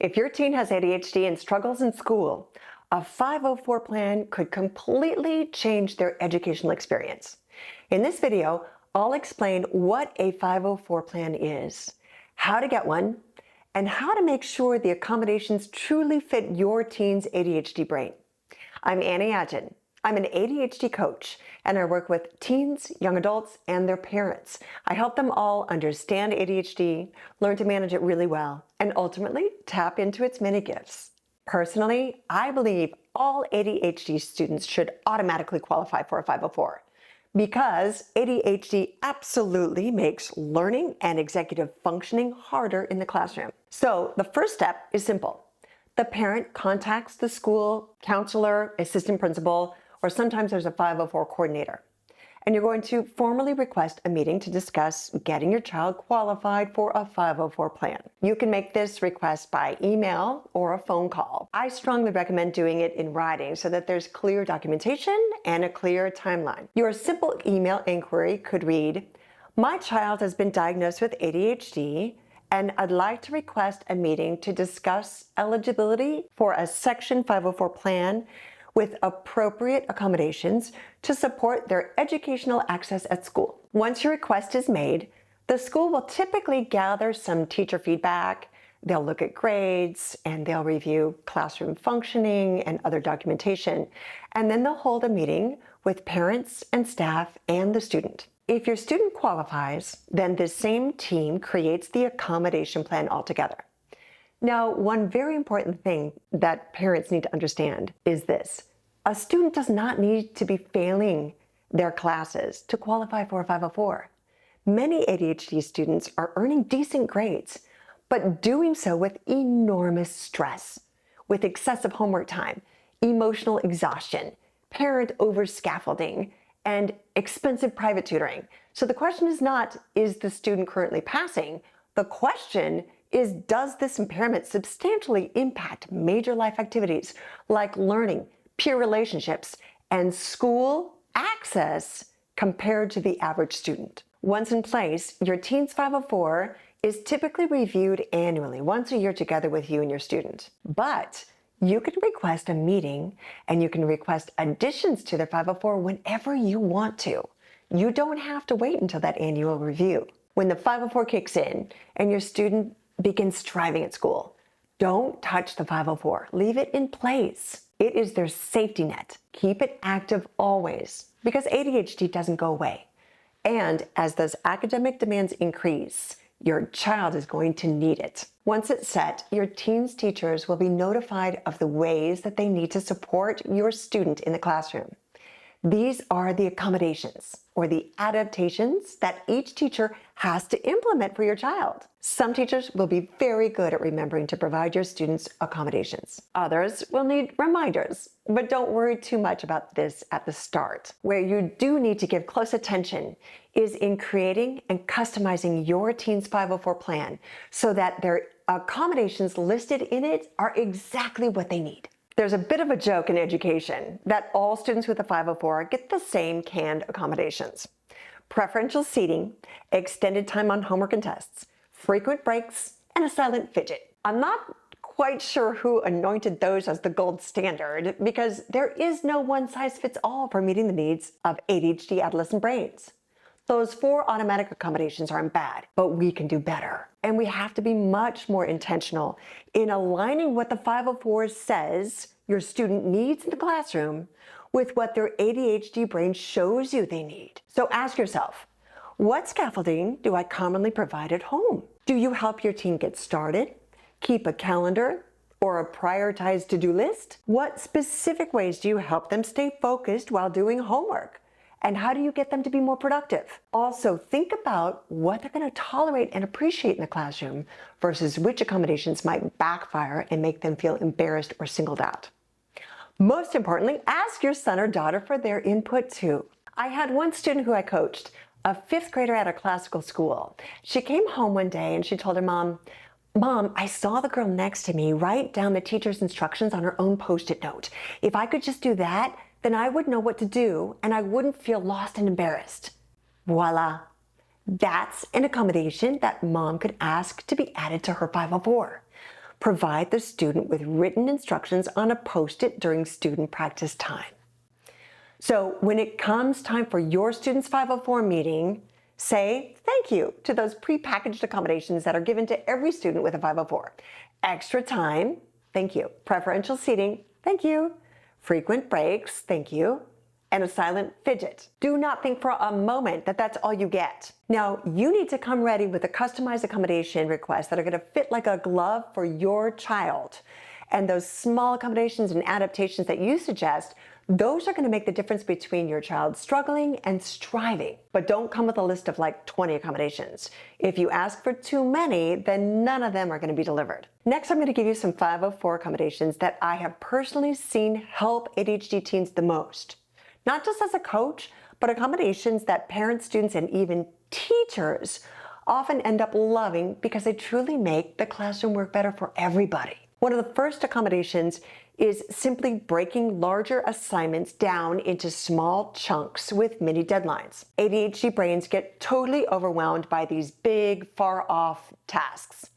If your teen has ADHD and struggles in school, a 504 plan could completely change their educational experience. In this video, I'll explain what a 504 plan is, how to get one, and how to make sure the accommodations truly fit your teen's ADHD brain. I'm Annie Adjen. I'm an ADHD coach, and I work with teens, young adults, and their parents. I help them all understand ADHD, learn to manage it really well, and ultimately tap into its many gifts. Personally, I believe all ADHD students should automatically qualify for a 504 because ADHD absolutely makes learning and executive functioning harder in the classroom. So the first step is simple. The parent contacts the school counselor, assistant principal, or sometimes there's a 504 coordinator. And you're going to formally request a meeting to discuss getting your child qualified for a 504 plan. You can make this request by email or a phone call. I strongly recommend doing it in writing so that there's clear documentation and a clear timeline. Your simple email inquiry could read, "My child has been diagnosed with ADHD, and I'd like to request a meeting to discuss eligibility for a Section 504 plan with appropriate accommodations to support their educational access at school." Once your request is made, the school will typically gather some teacher feedback, they'll look at grades, and they'll review classroom functioning and other documentation, and then they'll hold a meeting with parents and staff and the student. If your student qualifies, then the same team creates the accommodation plan altogether. Now, one very important thing that parents need to understand is this. A student does not need to be failing their classes to qualify for a 504. Many ADHD students are earning decent grades, but doing so with enormous stress, with excessive homework time, emotional exhaustion, parent over-scaffolding, and expensive private tutoring. So the question is not, is the student currently passing? The question is, does this impairment substantially impact major life activities like learning, peer relationships, and school access compared to the average student? Once in place, your teen's 504 is typically reviewed annually, once a year together with you and your student. But you can request a meeting and you can request additions to their 504 whenever you want to. You don't have to wait until that annual review. When the 504 kicks in and your student begins striving at school, don't touch the 504. Leave it in place. It is their safety net. Keep it active always because ADHD doesn't go away. And as those academic demands increase, your child is going to need it. Once it's set, your teen's teachers will be notified of the ways that they need to support your student in the classroom. These are the accommodations or the adaptations that each teacher has to implement for your child. Some teachers will be very good at remembering to provide your students accommodations. Others will need reminders, but don't worry too much about this at the start. Where you do need to give close attention is in creating and customizing your teen's 504 plan so that their accommodations listed in it are exactly what they need. There's a bit of a joke in education that all students with a 504 get the same canned accommodations. Preferential seating, extended time on homework and tests, frequent breaks, and a silent fidget. I'm not quite sure who anointed those as the gold standard because there is no one-size-fits-all for meeting the needs of ADHD adolescent brains. Those 4 automatic accommodations aren't bad, but we can do better. And we have to be much more intentional in aligning what the 504 says your student needs in the classroom with what their ADHD brain shows you they need. So ask yourself, what scaffolding do I commonly provide at home? Do you help your teen get started, keep a calendar, or a prioritized to-do list? What specific ways do you help them stay focused while doing homework? And how do you get them to be more productive? Also, think about what they're going to tolerate and appreciate in the classroom versus which accommodations might backfire and make them feel embarrassed or singled out. Most importantly, ask your son or daughter for their input too. I had one student who I coached, a 5th grader at a classical school. She came home one day and she told her mom, "Mom, I saw the girl next to me write down the teacher's instructions on her own Post-it note. If I could just do that, then I would know what to do and I wouldn't feel lost and embarrassed." Voila. That's an accommodation that mom could ask to be added to her 504. Provide the student with written instructions on a Post-it during student practice time. So when it comes time for your student's 504 meeting, say thank you to those prepackaged accommodations that are given to every student with a 504. Extra time, thank you. Preferential seating, thank you. Frequent breaks, thank you. And a silent fidget. Do not think for a moment that that's all you get. Now, you need to come ready with a customized accommodation requests that are going to fit like a glove for your child. And those small accommodations and adaptations that you suggest, those are going to make the difference between your child struggling and striving. But don't come with a list of like 20 accommodations. If you ask for too many, then none of them are going to be delivered. Next, I'm going to give you some 504 accommodations that I have personally seen help ADHD teens the most. Not just as a coach, but accommodations that parents, students, and even teachers often end up loving because they truly make the classroom work better for everybody. One of the first accommodations is simply breaking larger assignments down into small chunks with mini deadlines. ADHD brains get totally overwhelmed by these big, far-off tasks.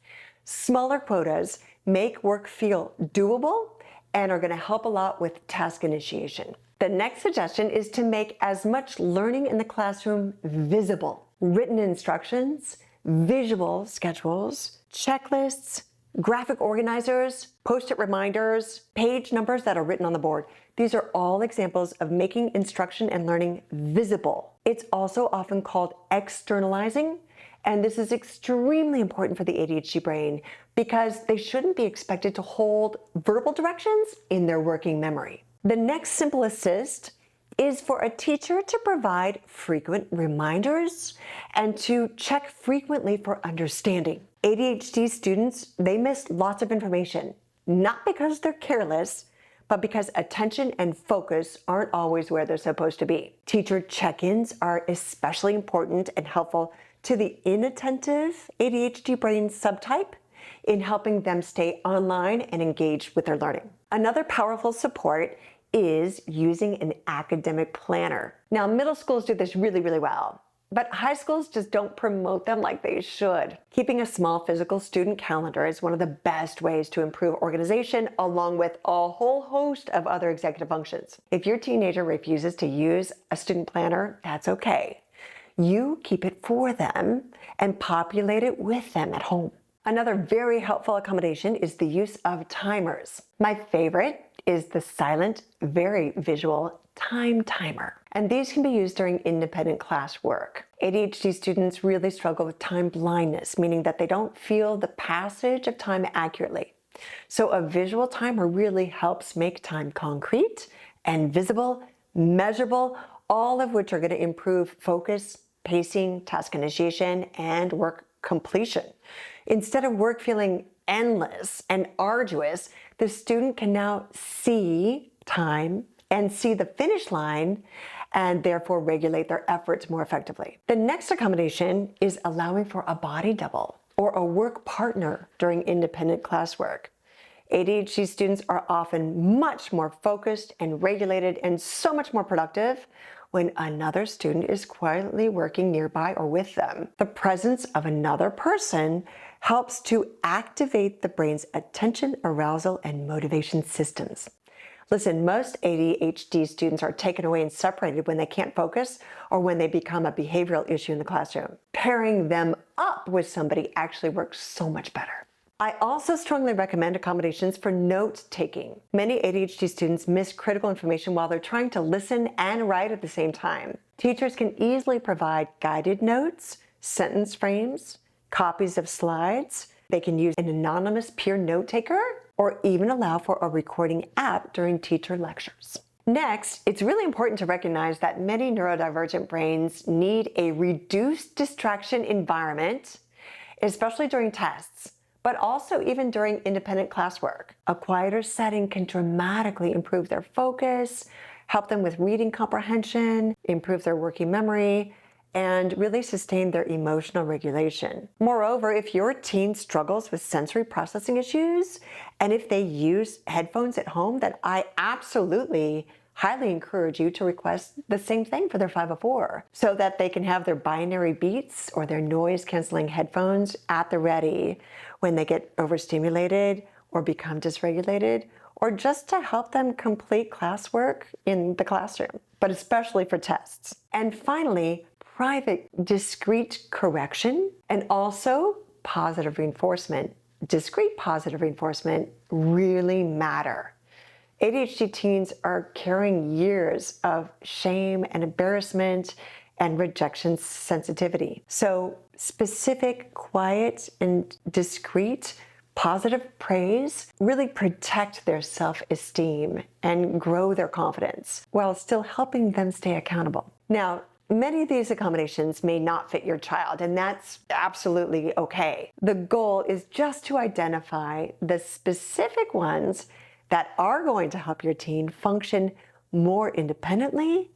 Smaller quotas make work feel doable and are going to help a lot with task initiation. The next suggestion is to make as much learning in the classroom visible. Written instructions, visual schedules, checklists, graphic organizers, Post-it reminders, page numbers that are written on the board. These are all examples of making instruction and learning visible. It's also often called externalizing, and this is extremely important for the ADHD brain because they shouldn't be expected to hold verbal directions in their working memory. The next simple assist is for a teacher to provide frequent reminders and to check frequently for understanding. ADHD students, they miss lots of information, not because they're careless, but because attention and focus aren't always where they're supposed to be. Teacher check-ins are especially important and helpful to the inattentive ADHD brain subtype in helping them stay online and engaged with their learning. Another powerful support is using an academic planner. Now, middle schools do this really, really well, but high schools just don't promote them like they should. Keeping a small physical student calendar is one of the best ways to improve organization, along with a whole host of other executive functions. If your teenager refuses to use a student planner, that's okay. You keep it for them and populate it with them at home. Another very helpful accommodation is the use of timers. My favorite is the silent, very visual time timer. And these can be used during independent class work. ADHD students really struggle with time blindness, meaning that they don't feel the passage of time accurately. So a visual timer really helps make time concrete and visible, measurable, all of which are going to improve focus, pacing, task initiation, and work completion. Instead of work feeling endless and arduous, the student can now see time and see the finish line and therefore regulate their efforts more effectively. The next accommodation is allowing for a body double or a work partner during independent classwork. ADHD students are often much more focused and regulated and so much more productive when another student is quietly working nearby or with them. The presence of another person helps to activate the brain's attention, arousal, and motivation systems. Listen, most ADHD students are taken away and separated when they can't focus or when they become a behavioral issue in the classroom. Pairing them up with somebody actually works so much better. I also strongly recommend accommodations for note-taking. Many ADHD students miss critical information while they're trying to listen and write at the same time. Teachers can easily provide guided notes, sentence frames, copies of slides. They can use an anonymous peer note-taker or even allow for a recording app during teacher lectures. Next, it's really important to recognize that many neurodivergent brains need a reduced distraction environment, especially during tests, but also even during independent classwork. A quieter setting can dramatically improve their focus, help them with reading comprehension, improve their working memory, and really sustain their emotional regulation. Moreover, if your teen struggles with sensory processing issues, and if they use headphones at home, then I absolutely highly encourage you to request the same thing for their 504 so that they can have their binary beats or their noise canceling headphones at the ready when they get overstimulated or become dysregulated, or just to help them complete classwork in the classroom, but especially for tests. And finally, private, discrete correction and also positive reinforcement. Discrete positive reinforcement really matter. ADHD teens are carrying years of shame and embarrassment and rejection sensitivity. So specific, quiet, and discrete positive praise really protect their self-esteem and grow their confidence while still helping them stay accountable. Now, many of these accommodations may not fit your child, and that's absolutely okay. The goal is just to identify the specific ones that are going to help your teen function more independently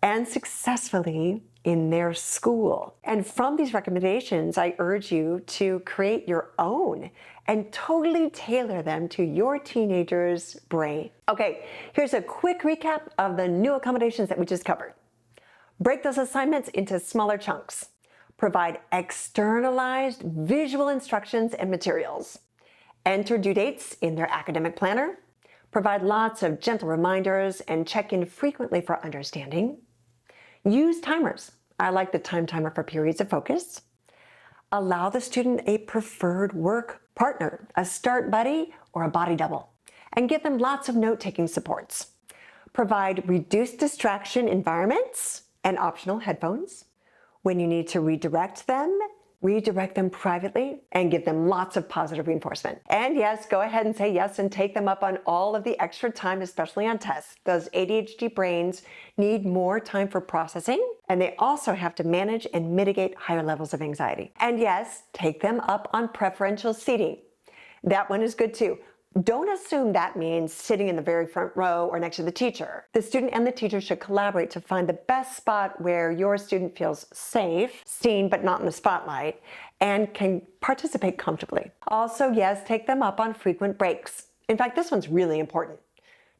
and successfully in their school. And from these recommendations, I urge you to create your own and totally tailor them to your teenager's brain. Okay, here's a quick recap of the new accommodations that we just covered. Break those assignments into smaller chunks. Provide externalized visual instructions and materials. Enter due dates in their academic planner. Provide lots of gentle reminders and check in frequently for understanding. Use timers. I like the time timer for periods of focus. Allow the student a preferred work partner, a start buddy or a body double, and give them lots of note-taking supports. Provide reduced distraction environments and optional headphones. When you need to redirect them privately and give them lots of positive reinforcement. And yes, go ahead and say yes and take them up on all of the extra time, especially on tests. Those ADHD brains need more time for processing, and they also have to manage and mitigate higher levels of anxiety. And yes, take them up on preferential seating. That one is good too. Don't assume that means sitting in the very front row or next to the teacher. The student and the teacher should collaborate to find the best spot where your student feels safe, seen but not in the spotlight, and can participate comfortably. Also, yes, take them up on frequent breaks. In fact, this one's really important.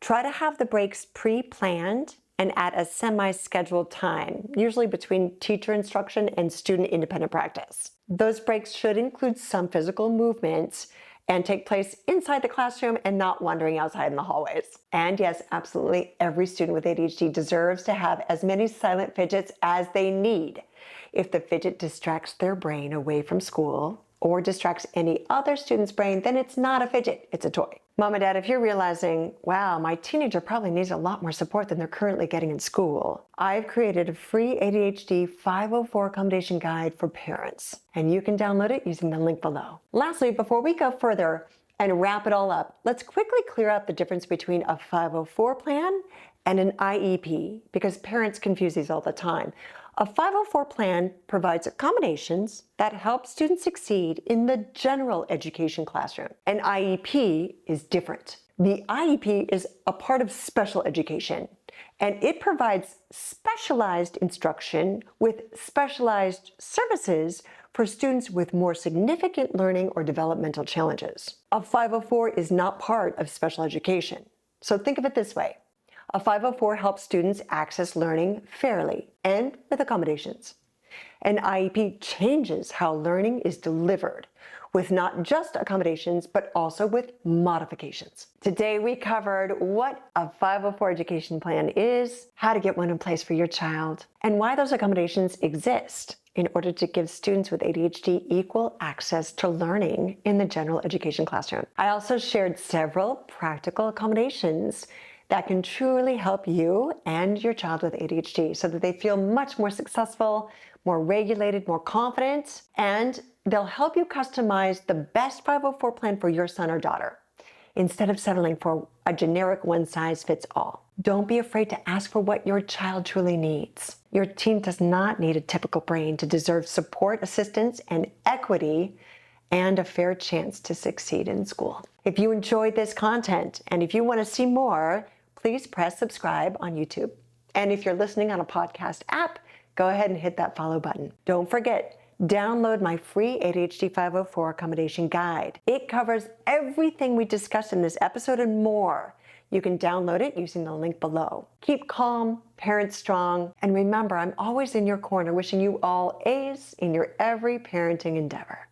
Try to have the breaks pre-planned and at a semi-scheduled time, usually between teacher instruction and student independent practice. Those breaks should include some physical movements and take place inside the classroom and not wandering outside in the hallways. And yes, absolutely every student with ADHD deserves to have as many silent fidgets as they need. If the fidget distracts their brain away from school or distracts any other student's brain, then it's not a fidget, it's a toy. Mom and Dad, if you're realizing, wow, my teenager probably needs a lot more support than they're currently getting in school, I've created a free ADHD 504 accommodation guide for parents, and you can download it using the link below. Lastly, before we go further and wrap it all up, let's quickly clear up the difference between a 504 plan and an IEP, because parents confuse these all the time. A 504 plan provides accommodations that help students succeed in the general education classroom. An IEP is different. The IEP is a part of special education, and it provides specialized instruction with specialized services for students with more significant learning or developmental challenges. A 504 is not part of special education. So think of it this way. A 504 helps students access learning fairly and with accommodations. An IEP changes how learning is delivered with not just accommodations, but also with modifications. Today we covered what a 504 education plan is, how to get one in place for your child, and why those accommodations exist in order to give students with ADHD equal access to learning in the general education classroom. I also shared several practical accommodations that can truly help you and your child with ADHD so that they feel much more successful, more regulated, more confident, and they'll help you customize the best 504 plan for your son or daughter instead of settling for a generic one-size-fits-all. Don't be afraid to ask for what your child truly needs. Your teen does not need a typical brain to deserve support, assistance, and equity and a fair chance to succeed in school. If you enjoyed this content and if you want to see more, please press subscribe on YouTube. And if you're listening on a podcast app, go ahead and hit that follow button. Don't forget, download my free ADHD 504 accommodation guide. It covers everything we discussed in this episode and more. You can download it using the link below. Keep calm, parent strong, and remember, I'm always in your corner wishing you all A's in your every parenting endeavor.